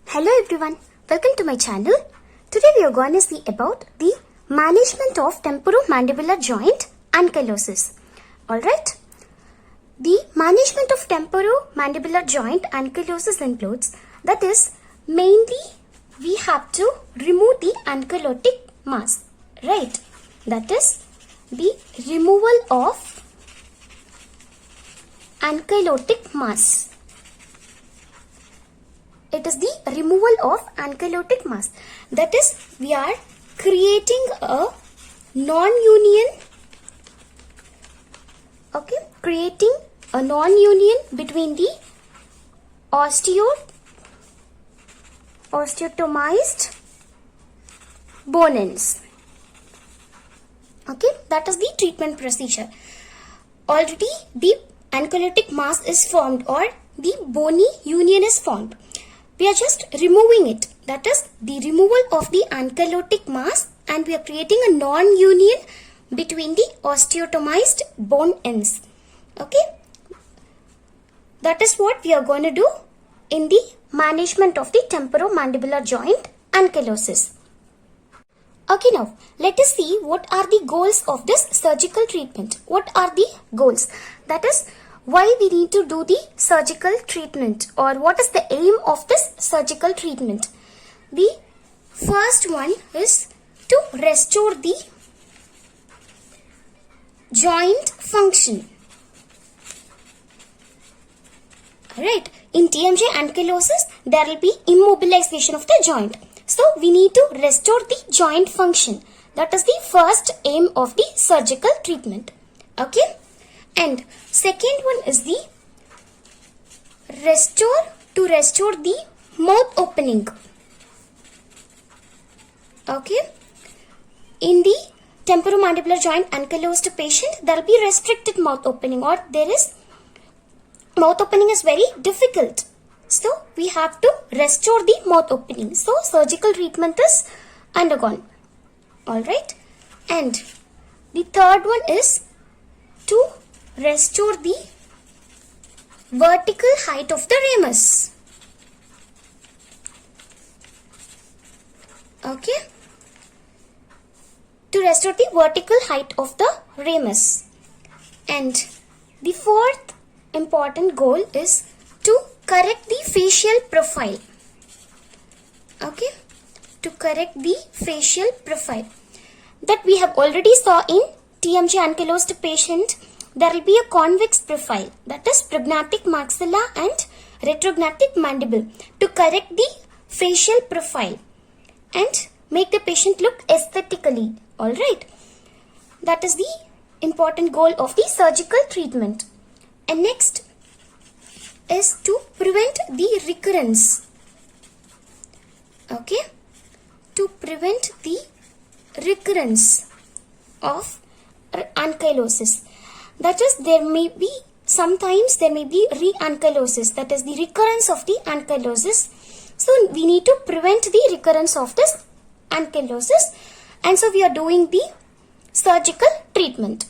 Hello everyone, welcome to my channel. Today we are going to see about the management of temporomandibular joint ankylosis. Alright, the management of temporomandibular joint ankylosis includes, that is, mainly we have to remove the ankylotic mass, right? That is, the removal of ankylotic mass. It is the removal of ankylotic mass. That is, we are creating a non-union, creating a non-union between the osteotomized bone ends. Okay, that is the treatment procedure. Already the ankylotic mass is formed or the bony union is formed. We are just removing it. That is the removal of the ankylotic mass, and we are creating a non-union between the osteotomized bone ends. Okay. That is what we are going to do in the management of the temporomandibular joint ankylosis. Okay, now let us see what are the goals of this surgical treatment. What are the goals? That is, why we need to do the surgical treatment, or what is the aim of this surgical treatment. The first one is to restore the joint function. Alright, in TMJ ankylosis there will be immobilization of the joint. So we need to restore the joint function. That is the first aim of the surgical treatment. Okay. And second one is the restore the mouth opening. Okay. In the temporomandibular joint ankylosed patient, there will be restricted mouth opening, or mouth opening is very difficult. So we have to restore the mouth opening. So surgical treatment is undergone. Alright. And the third one is to restore the vertical height of the ramus. Okay. To restore the vertical height of the ramus. And the fourth important goal is to correct the facial profile. Okay. To correct the facial profile. That we have already saw in TMJ ankylosed patient. There will be a convex profile, that is prognathic maxilla and retrognathic mandible, to correct the facial profile and make the patient look aesthetically. Alright, that is the important goal of the surgical treatment. And next is to prevent the recurrence. Okay, to prevent the recurrence of ankylosis. That is, sometimes there may be re-ankylosis, that is the recurrence of the ankylosis. So we need to prevent the recurrence of this ankylosis, and so we are doing the surgical treatment.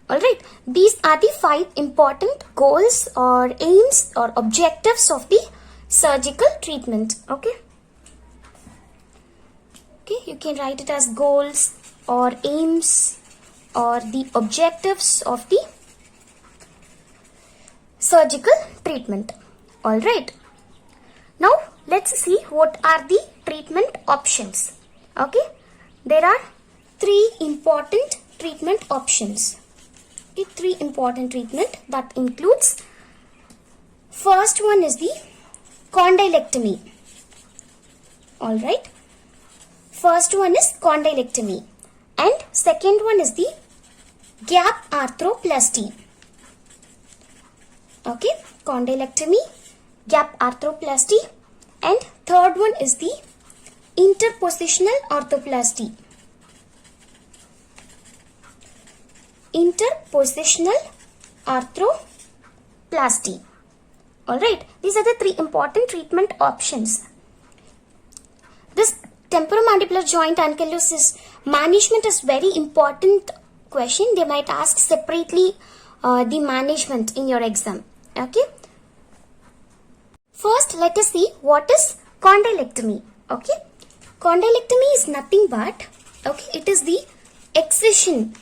Alright, these are the 5 important goals or aims or objectives of the surgical treatment. Okay, you can write it as goals or aims or the objectives of the surgical treatment. Alright. Now let's see what are the treatment options. Okay. There are 3 important treatment options. Okay, 3 important treatment that includes, first one is the condylectomy. Alright. First one is condylectomy. And second one is the gap arthroplasty. Okay, condylectomy, gap arthroplasty, and third one is the interpositional arthroplasty. Interpositional arthroplasty. Alright, these are the 3 important treatment options. This temporomandibular joint ankylosis management is very important question. They might ask separately the management in your exam. Okay. First, let us see what is condylectomy. Okay, condylectomy is nothing but, okay, it is the excision.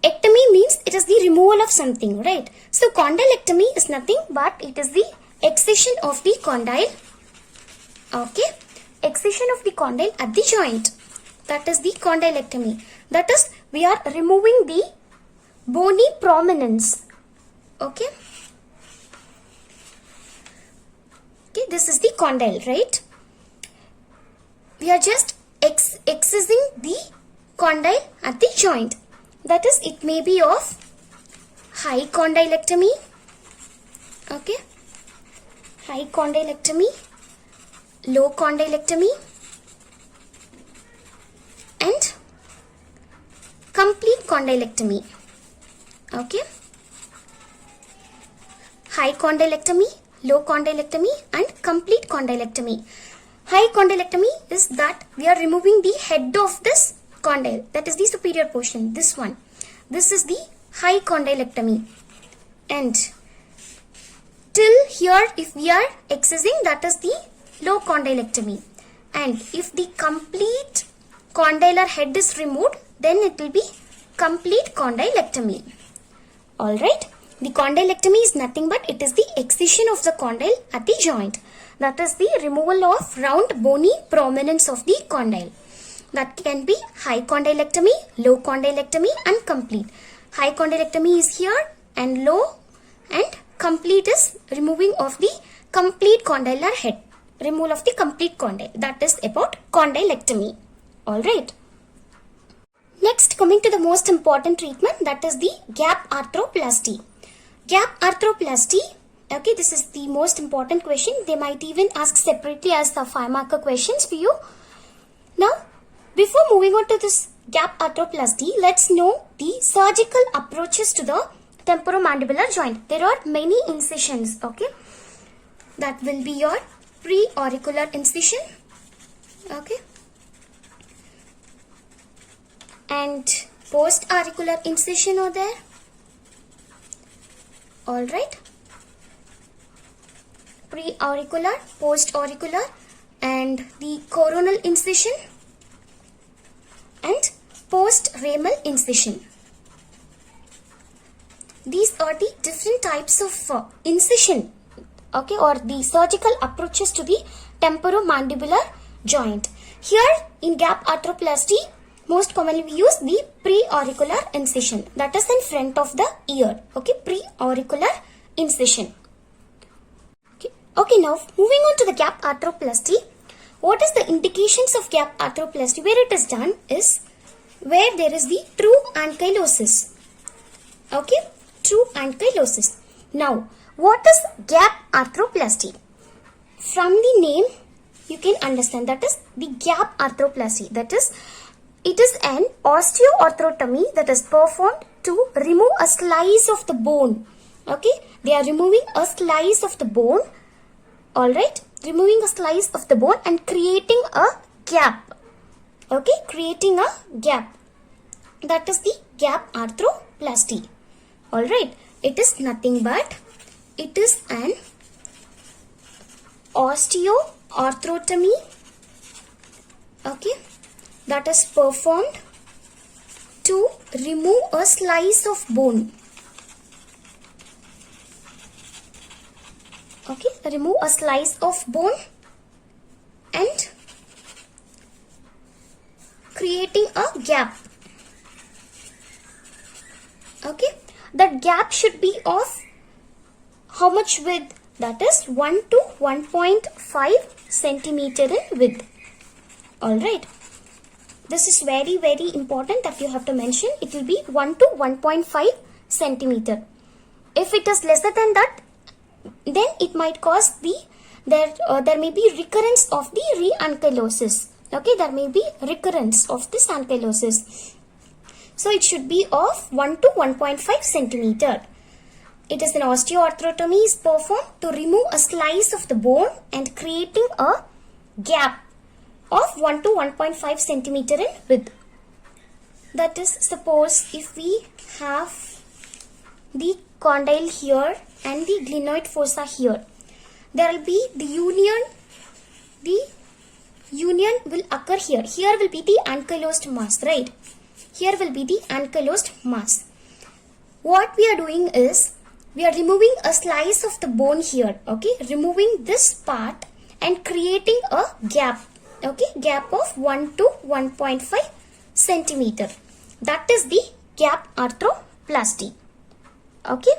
Ectomy means it is the removal of something, right? So condylectomy is nothing but it is the excision of the condyle. Okay, excision of the condyle at the joint. That is the condylectomy. That is, we are removing the bony prominence. Okay. Okay, this is the condyle, right? We are just excising the condyle at the joint. That is, it may be of high condylectomy. Okay, high condylectomy, low condylectomy, and complete condylectomy. Okay, high condylectomy, low condylectomy, and complete condylectomy. High condylectomy is that we are removing the head of this condyle, that is the superior portion, this one. This is the high condylectomy. And till here, if we are excising, that is the low condylectomy. And if the complete condylar head is removed, then it will be complete condylectomy. Alright, the condylectomy is nothing but it is the excision of the condyle at the joint. That is the removal of round bony prominence of the condyle. That can be high condylectomy, low condylectomy, and complete. High condylectomy is here and low, and complete is removing of the complete condylar head. Removal of the complete condyle. That is about condylectomy. Alright. Next, coming to the most important treatment, that is the gap arthroplasty. Gap arthroplasty. Okay, this is the most important question. They might even ask separately as the 5-marker questions for you. Now, before moving on to this gap arthroplasty, let's know the surgical approaches to the temporomandibular joint. There are many incisions, okay. That will be your pre-auricular incision, okay, and post-auricular incision are there. Alright. Pre-auricular, post-auricular, and the coronal incision and post-ramal incision. These are the different types of incision, okay, or the surgical approaches to the temporomandibular joint. Here in gap arthroplasty, most commonly we use the pre-auricular incision, that is in front of the ear. Okay, pre-auricular incision. Okay, now moving on to the gap arthroplasty. What is the indications of gap arthroplasty? Where it is done is where there is the true ankylosis. Okay, true ankylosis. Now, what is gap arthroplasty? From the name, you can understand that is the gap arthroplasty. That is, it is an osteoarthrotomy that is performed to remove a slice of the bone. Okay, they are removing a slice of the bone. Alright, removing a slice of the bone and creating a gap. Okay, creating a gap. That is the gap arthroplasty. Alright, it is nothing but it is an osteoarthrotomy. Okay, that is performed to remove a slice of bone. Okay, remove a slice of bone and creating a gap. Okay, that gap should be of how much width? That is 1 to 1.5 centimeter in width. Alright, this is very important that you have to mention. It will be 1 to 1.5 centimeter. If it is lesser than that, then it might cause the there may be recurrence of the re-ankylosis. Okay, there may be recurrence of this ankylosis. So it should be of 1 to 1.5 centimeter. It is an osteoarthrotomy is performed to remove a slice of the bone and creating a gap of 1 to 1.5 centimeter in width. That is, suppose if we have the condyle here and the glenoid fossa here, there will be the union the union will occur here. Here will be the ankylosed mass, right? Here will be the ankylosed mass. What we are doing is, we are removing a slice of the bone here, okay? Removing this part and creating a gap, okay? Gap of 1 to 1.5 centimeter. That is the gap arthroplasty, okay?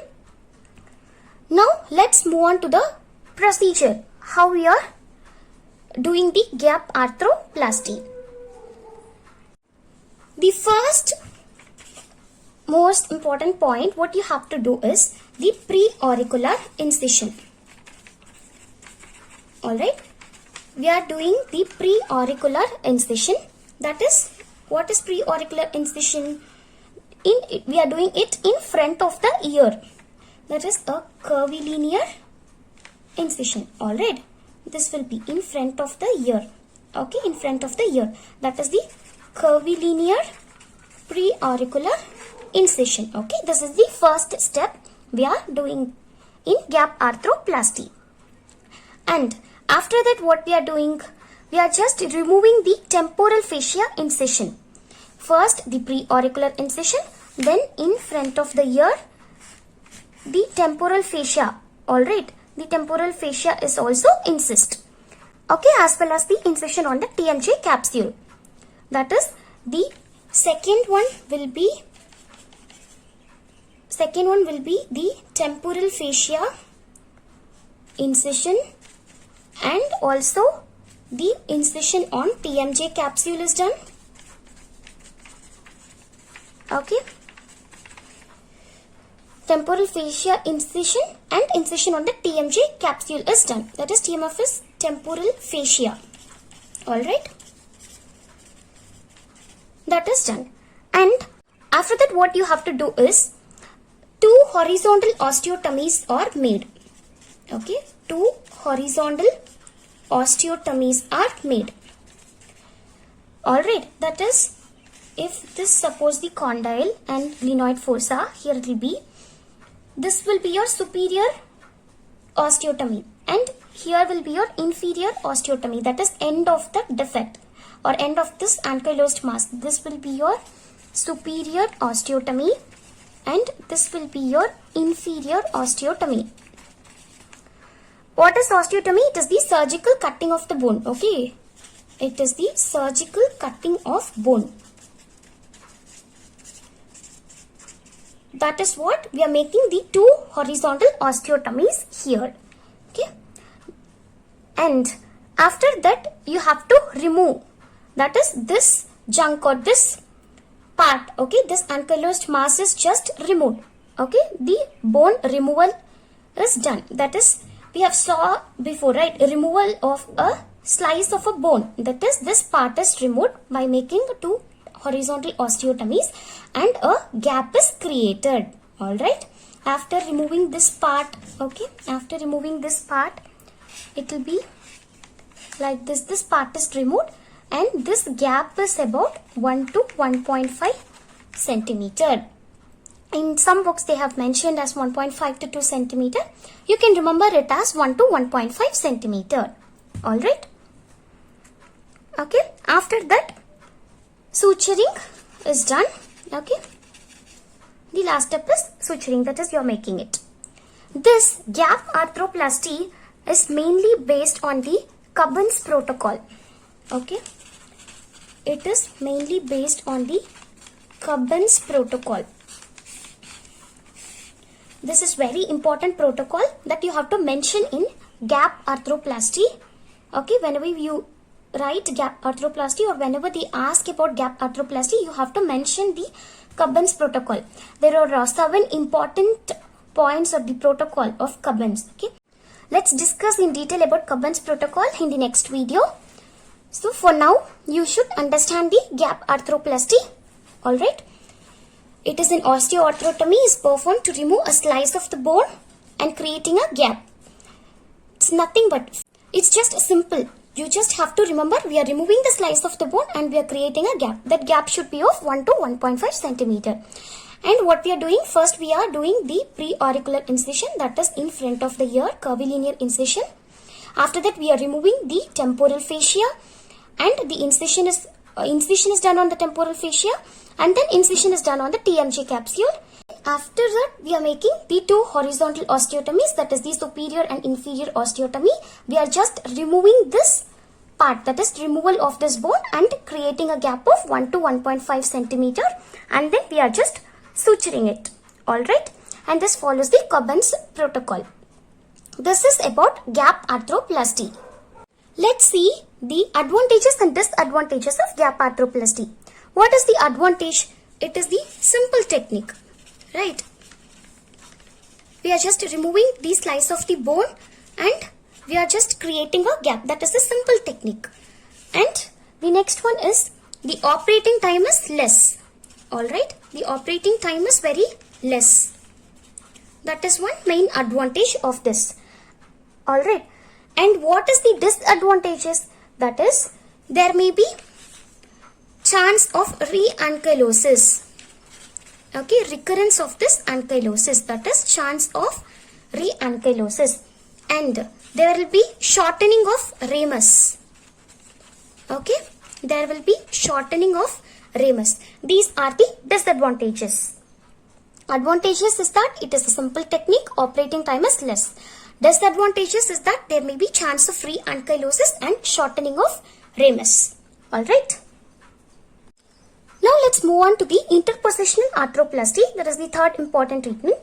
Now let's move on to the procedure, how we are doing the gap arthroplasty. The first most important point what you have to do is the preauricular incision. Alright, we are doing the preauricular incision. That is, what is preauricular incision? We are doing it in front of the ear. That is a curvilinear incision. Alright, this will be in front of the ear. Okay, in front of the ear. That is the curvilinear preauricular incision. Okay, this is the first step we are doing in gap arthroplasty. And after that, what we are doing? We are just removing the temporal fascia incision. First the preauricular incision, then in front of the ear the temporal fascia. Alright, the temporal fascia is also incised. Okay, as well as the incision on the TMJ capsule. That is, the second one will be the temporal fascia incision, and also the incision on TMJ capsule is done. Okay, temporal fascia incision and incision on the TMJ capsule is done. That is, TMF is temporal fascia. Alright, that is done. And after that, what you have to do is, 2 horizontal osteotomies are made. Okay, 2 horizontal osteotomies are made. Alright, that is, if this suppose the condyle and glenoid fossa, here it will be, this will be your superior osteotomy, and here will be your inferior osteotomy. That is end of the defect or end of this ankylosed mass. This will be your superior osteotomy and this will be your inferior osteotomy. What is osteotomy? It is the surgical cutting of the bone. Okay, it is the surgical cutting of bone. That is what we are making the 2 horizontal osteotomies here. Okay, and after that you have to remove, that is, this junk or this part. Okay, this ankylosed mass is just removed. Okay, the bone removal is done. That is, we have saw before, right? Removal of a slice of a bone. That is, this part is removed by making 2 horizontal osteotomies and a gap is created. Alright, after removing this part, okay, after removing this part, it will be like this. This part is removed and this gap is about 1 to 1.5 centimeter. In some books they have mentioned as 1.5 to 2 centimeter. You can remember it as 1 to 1.5 centimeter. Alright. Okay. After that, suturing is done. Okay. The last step is suturing. That is, you are making it. This gap arthroplasty is mainly based on the Cubbins protocol. Okay. It is mainly based on the Cubbins protocol. This is very important protocol that you have to mention in gap arthroplasty. Okay, whenever you write gap arthroplasty or whenever they ask about gap arthroplasty, you have to mention the Cubbins protocol. There are 7 important points of the protocol of Cubbins. Okay, let's discuss in detail about Cubbins protocol in the next video. So for now, you should understand the gap arthroplasty. Alright. It is an osteoarthrotomy is performed to remove a slice of the bone and creating a gap. It's nothing but, it's just simple. You just have to remember, we are removing the slice of the bone and we are creating a gap. That gap should be of 1 to 1.5 centimeter. And what we are doing, first we are doing the preauricular incision, that is in front of the ear, curvilinear incision. After that, we are removing the temporal fascia, and the incision is done on the temporal fascia, and then incision is done on the TMJ capsule. After that, we are making the two horizontal osteotomies, that is the superior and inferior osteotomy. We are just removing this part, that is removal of this bone, and creating a gap of 1 to 1.5 centimeter, and then we are just suturing it. Alright, and this follows the Cobben's protocol. This is about gap arthroplasty. Let's see the advantages and disadvantages of gap arthroplasty. What is the advantage? It is the simple technique, right? We are just removing the slice of the bone and we are just creating a gap. That is a simple technique. And the next one is the operating time is less. Alright, the operating time is very less. That is one main advantage of this. Alright, and what is the disadvantages? That is, there may be chance of re-ankylosis. Okay, recurrence of this ankylosis, that is chance of re-ankylosis, and there will be shortening of ramus. Okay, there will be shortening of ramus. These are the disadvantages. Advantages is that it is a simple technique, operating time is less. Disadvantages is that there may be chance of re-ankylosis and shortening of ramus. Alright. Now let's move on to the interpositional arthroplasty. That is the third important treatment.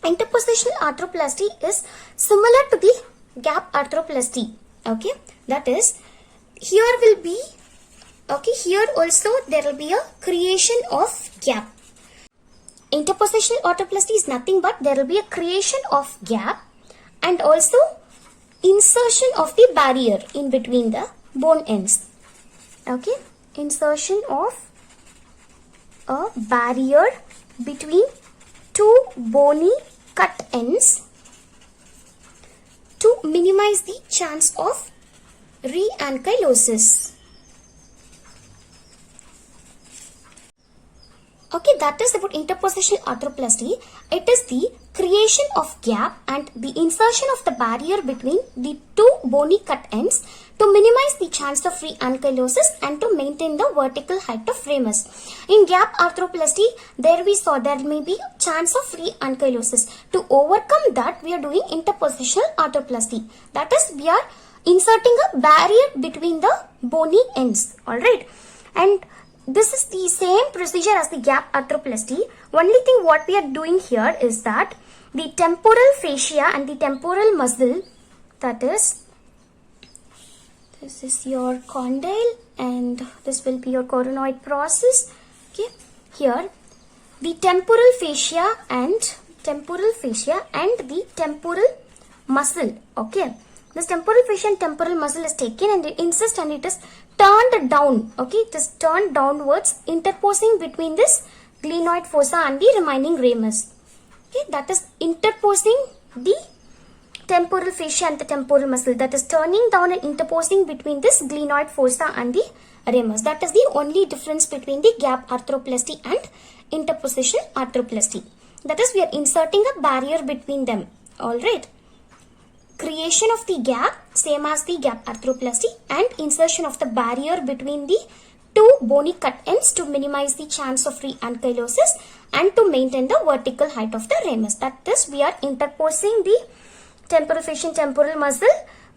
Interpositional arthroplasty is similar to the gap arthroplasty. Okay, that is, here will be, okay, here also there will be a creation of gap. Interpositional arthroplasty is nothing but there will be a creation of gap and also insertion of the barrier in between the bone ends. Okay, insertion of a barrier between two bony cut ends to minimize the chance of re-ankylosis. Okay, that is about interpositional arthroplasty. It is the creation of gap and the insertion of the barrier between the two bony cut ends to minimize the chance of re-ankylosis and to maintain the vertical height of ramus. In gap arthroplasty, there we saw there may be chance of re-ankylosis. To overcome that, we are doing interpositional arthroplasty. That is, we are inserting a barrier between the bony ends. Alright, and this is the same procedure as the gap arthroplasty. Only thing what we are doing here is that the temporal fascia and the temporal muscle, that is, this is your condyle and this will be your coronoid process. Okay, here the temporal fascia and the temporal muscle. Okay, this temporal fascia and temporal muscle is taken and it insists and it is turned down. Okay, it is turned downwards, interposing between this glenoid fossa and the remaining ramus. Okay, that is interposing the temporal fascia and the temporal muscle, that is turning down and interposing between this glenoid fossa and the ramus. That is the only difference between the gap arthroplasty and interpositional arthroplasty. That is, we are inserting a barrier between them. Alright. Creation of the gap, same as the gap arthroplasty, and insertion of the barrier between the two bony cut ends to minimize the chance of re-ankylosis and to maintain the vertical height of the ramus. That is, we are interposing the temporal fascia and temporal muscle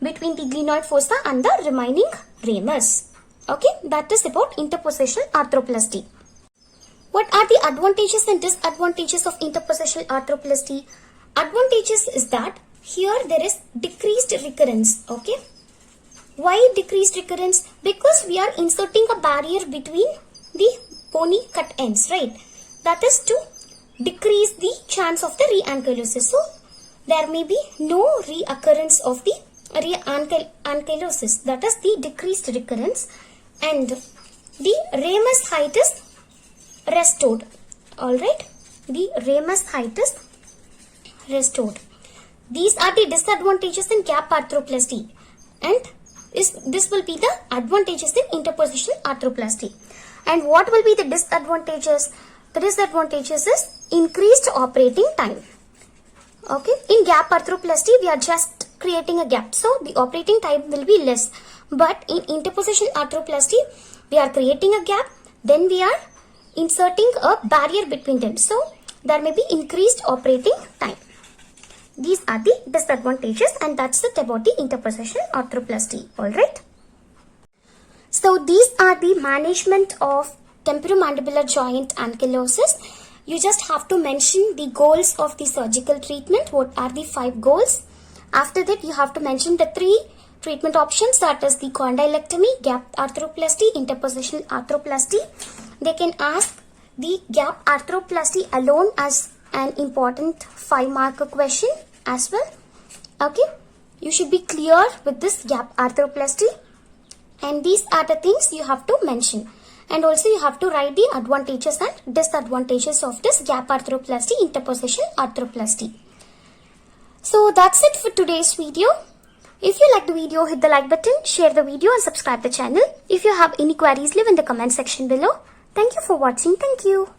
between the glenoid fossa and the remaining ramus. Okay, that is about interpositional arthroplasty. What are the advantages and disadvantages of interpositional arthroplasty? Advantages is that here there is decreased recurrence. Okay, why decreased recurrence? Because we are inserting a barrier between the bony cut ends, right? That is to decrease the chance of the re-ankylosis. So there may be no reoccurrence of the re-ankylosis. That is the decreased recurrence, and the ramus height is restored. Alright, the ramus height is restored. These are the disadvantages in gap arthroplasty, and this will be the advantages in interpositional arthroplasty. And what will be the disadvantages? The disadvantages is increased operating time. Okay, in gap arthroplasty we are just creating a gap. So the operating time will be less. But in interposition arthroplasty, we are creating a gap, then we are inserting a barrier between them. So there may be increased operating time. These are the disadvantages, and that's it about the interposition arthroplasty. Alright. So these are the management of temporomandibular joint ankylosis. You just have to mention the goals of the surgical treatment. What are the 5 goals? After that, you have to mention the 3 treatment options, that is the condylectomy, gap arthroplasty, interpositional arthroplasty. They can ask the gap arthroplasty alone as an important 5-mark question as well. Okay, you should be clear with this gap arthroplasty, and these are the things you have to mention. And also you have to write the advantages and disadvantages of this gap arthroplasty, interposition arthroplasty. So that's it for today's video. If you like the video, hit the like button, share the video and subscribe the channel. If you have any queries, leave in the comment section below. Thank you for watching. Thank you.